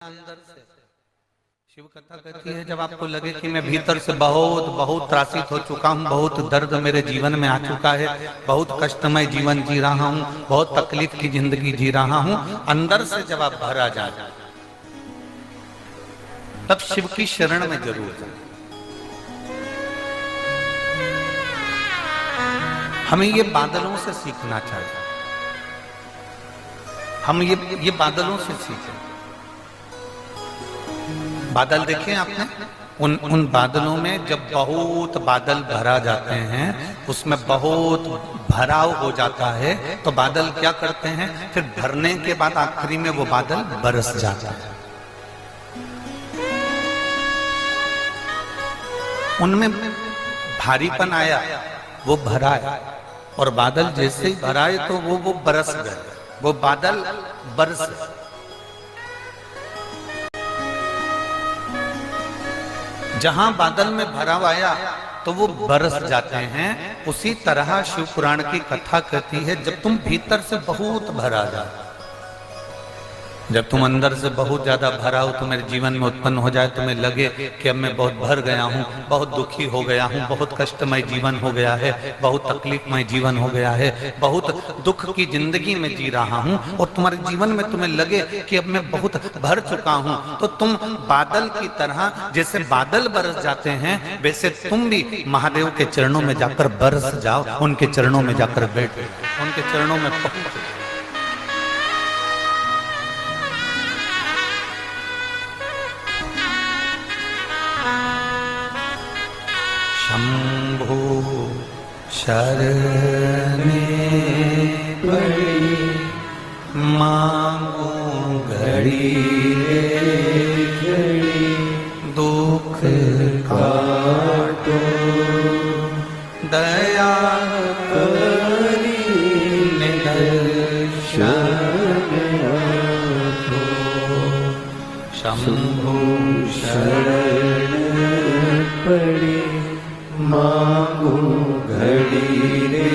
अंदर से शिव कथा कहती है, जब आपको लगे कि मैं भीतर से बहुत बहुत त्रासित हो चुका हूँ, बहुत दर्द मेरे जीवन में आ चुका है, बहुत कष्टमय जीवन जी रहा हूँ, बहुत तकलीफ की जिंदगी जी रहा हूँ, अंदर से जब आप भर आ जाए तब शिव की शरण में जरूर जाए। हमें ये बादलों से सीखना चाहिए, हम ये बादलों से सीखें। बादल देखे आपने, उन बादलों में जब बहुत बादल भरा जाते हैं, उसमें बहुत भराव हो जाता है, तो बादल क्या करते हैं, फिर भरने के बाद आखिरी में वो बादल बरस जाता है। उनमें भारीपन आया, वो भरा है, और बादल जैसे ही भराए तो वो बरस गए, वो बादल बरस गए। जहां बादल में भराव आया तो वो बरस जाते हैं। उसी तरह शिव पुराण की कथा कहती है, जब तुम भीतर से बहुत भरा जाए, जब तुम अंदर से बहुत ज्यादा भरा हो, तुम्हारे जीवन में उत्पन्न हो जाए, तुम्हें लगे कि अब मैं बहुत भर गया हूँ, बहुत दुखी हो गया हूँ, बहुत कष्टमय जीवन हो गया है, बहुत तकलीफमय जीवन हो गया है, बहुत दुख की जिंदगी में जी रहा हूँ, और तुम्हारे जीवन में तुम्हें लगे कि अब मैं बहुत भर चुका हूँ, तो तुम बादल की तरह, जैसे बादल बरस जाते हैं, वैसे तुम भी महादेव के चरणों में जाकर बरस जाओ, उनके चरणों में जाकर बैठ, उनके चरणों में पहुंच। शंभो शरणे पड़ी मांगो घड़ी घड़ी, दुख काटो दया करी निदर्शन दो। शंभो शरण पड़ी मांगो घड़ी रे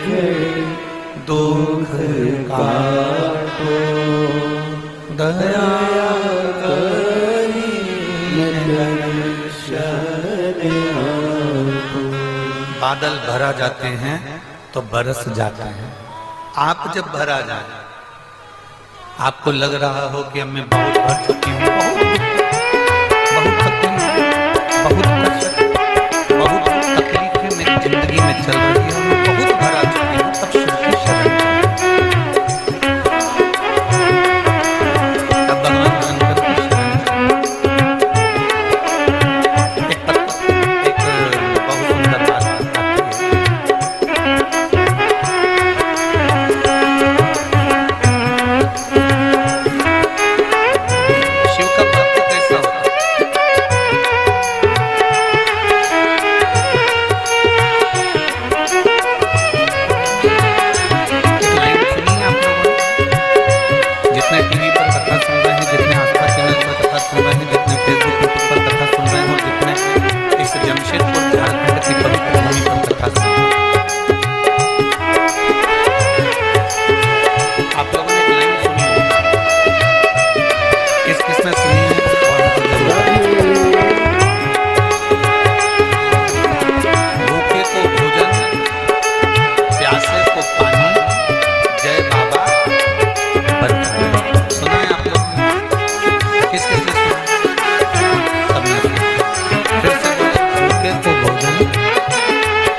घड़ी, दुख काटो दया करी दर्शन दो। बादल भरा जाते हैं तो बरस जाते हैं। आप जब भरा जाए, आपको लग रहा हो कि अब मैं बहुत भर चुकी हूँ, बहुत तकलीफें मेरी जिंदगी में चल रही है, मैं बहुत भरा चुकी हूँ, तब शिव की शरण तब भगवान शंकर की शरण। एक बहुत सुंदर बात आती है। शिव का भक्त कैसा होता है? जितने टीवी पर कथा सुन रहे हैं, जितने आस्था चैनल पर कथा सुन रहे हैं, जितने फेसबुक यूट्यूब पर कथा सुन रहे हैं, और जितने इस जमशेदपुर झारखंड की पवित्र भूमि पर कथा सुन रहे हैं, आप लोगों ने एक लाइन सुनी होगी, किस किसने सुनी है? भूखे को भोजन, प्यासे को पानी, जय बाबा सुना है आप लोग? किस किस ने सुना? सबने सुना। फिर से बोले, भूखे को भोजन,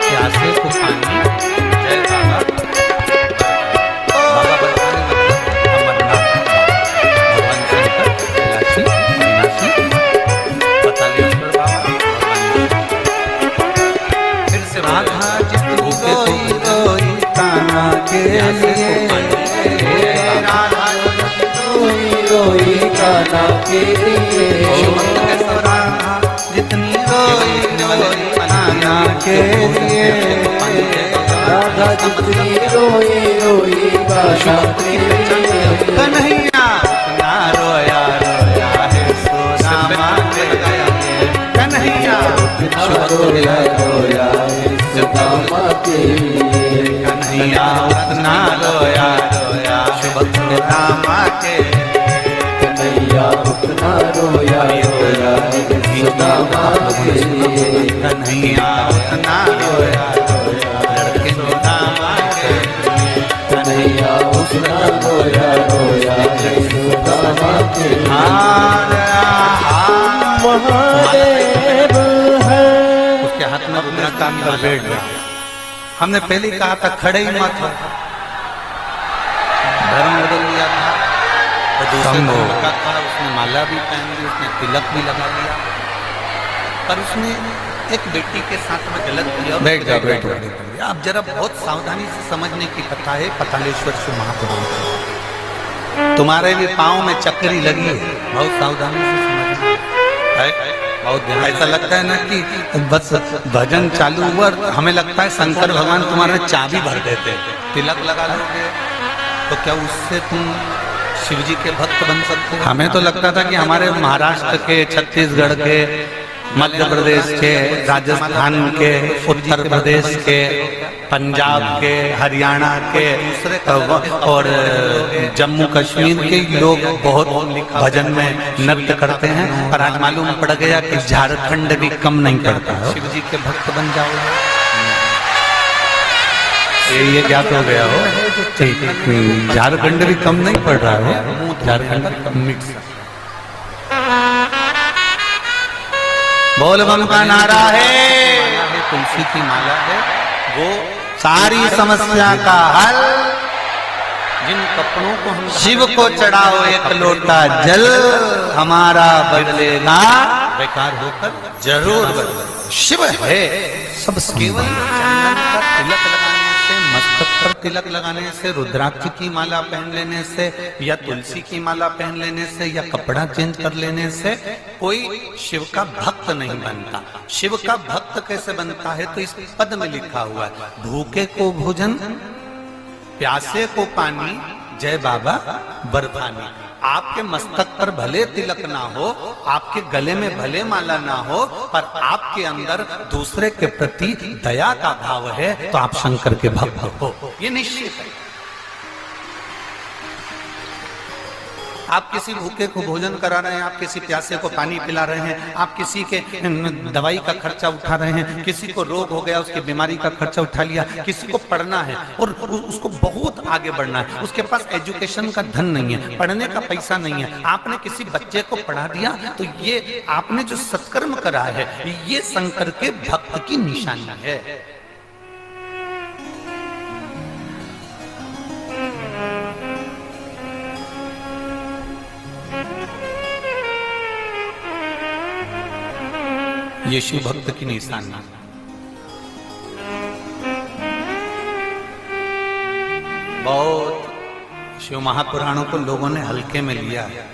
प्यासे को पानी, जय बाबा। बाबा बरसाने मतलब अमरनाथ भगवान शंकर, कैलाशी, अविनाशी, पतालेश्वर बाबा, फिर से राधा जितनी भूखे को ताना के लिए, राधा रोई काना के लिए, जितनी रोई काना के लिए, राधा जितनी रोई काना के लिए, कन्हैया ना रोया रोया है सुदामा के लिए, कन्हैया रोया रोया है सुदामा के लिए, कन्हैया उतना रोया रोया सुभद्रा माँ के, कन्हैया उतना रोया रोया सुदामा के लिए। कन्हैया उतना रोया लड़के सुदामा के लिए। कन्हैया उतना रोया रोया सुदामा के लिए। महादेव है। उसके हाथ में रुद्राक्ष कर बैठ गया। हमने पहले ही कहा था खड़े ही मत हो। धर्म बदल लिया था तो दूसरे को लगा था, उसने माला भी पहन ली, उसने तिलक भी लगा लिया, पर उसने एक बेटी के साथ में गलत किया। बैठ जा बैठ जा। आप जरा बहुत सावधानी से समझने की कथा है पतालेश्वर शिव महापुराण की। तुम्हारे भी पाँव में चक्री लगी है, बहुत सावधानी से समझना है। बहुत ध्यान। ऐसा लगता है ना कि बस भजन चालू हुआ, हमें लगता है शंकर भगवान तुम्हारे चाबी भर देते। तिलक लगा लोगे तो क्या उससे तुम शिव जी के भक्त बन सकते हो? हमें तो लगता था कि हमारे महाराष्ट्र के, छत्तीसगढ़ के, मध्य प्रदेश के, राजस्थान के, उत्तर प्रदेश के, पंजाब के, हरियाणा के और जम्मू कश्मीर के लोग बहुत भजन में नृत्य करते हैं, पर आज मालूम पड़ गया कि झारखंड भी कम नहीं पड़ता है। शिव जी के भक्त बन जाओ, ये क्या हो गया हो? झारखंड भी कम नहीं पड़ रहा है, झारखंड कम मिक्स। बोल बम का नारा है, तुलसी की माला है, वो सारी समस्या का हल। जिन कपड़ों को हम शिव को चढ़ाओ एक लोटा जल, हमारा बदलेगा बेकार होकर जरूर बदलेगा। शिव है सब। केवल चंदन का तिलक लगाने से, मस्तक पर तिलक लगाने से, रुद्राक्ष की माला पहन लेने से, या तुलसी की माला पहन लेने से, या कपड़ा चेंज कर लेने से कोई शिव का भक्त नहीं बनता। शिव का भक्त कैसे बनता है? तो इस पद में लिखा हुआ है, भूखे को भोजन, प्यासे को पानी, जय बाबा बर्फानी। आपके मस्तक पर भले तिलक ना हो, आपके गले में भले माला ना हो, पर आपके अंदर दूसरे के प्रति दया का भाव है, तो आप शंकर के भक्त हो, ये निश्चित है। आप किसी भूखे को भोजन करा रहे हैं, आप किसी प्यासे को पानी पिला रहे हैं, आप किसी के दवाई का खर्चा उठा रहे हैं, किसी को रोग हो गया उसकी बीमारी का खर्चा उठा लिया, किसी को पढ़ना है और उसको बहुत आगे बढ़ना है, उसके पास एजुकेशन का धन नहीं है, पढ़ने का पैसा नहीं है, आपने किसी बच्चे को पढ़ा दिया, तो ये आपने जो सत्कर्म करा है, ये शंकर के भक्त की निशानी है। ये शिव भक्त की निशानी। बहुत शिव महापुराणों को लोगों ने हल्के में लिया है।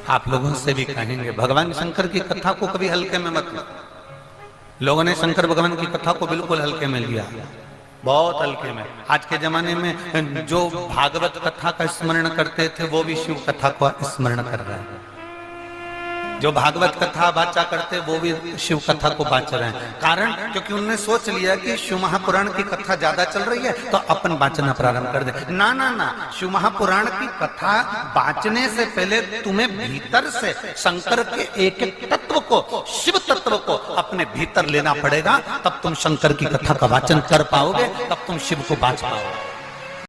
आप लोगों से भी कहेंगे भगवान शंकर की कथा को कभी हल्के में मत लो। लोगों ने शंकर भगवान की कथा को बिल्कुल हल्के में लिया, बहुत हल्के में। आज के जमाने में जो भागवत कथा का स्मरण करते थे वो भी शिव कथा को स्मरण कर रहे हैं। जो भागवत कथा बाचा करते वो भी शिव कथा को बाच रहे हैं। कारण क्योंकि उन्होंने सोच लिया कि शिव महापुराण की कथा ज्यादा चल रही है तो अपन बाचना प्रारंभ कर दे। ना ना ना, शिव महापुराण की कथा बाचने से पहले तुम्हें भीतर से शंकर के एक एक तत्व को, शिव तत्व को अपने भीतर लेना पड़ेगा, तब तुम शंकर की कथा का वाचन कर पाओगे, तब तुम शिव को बाच पाओगे।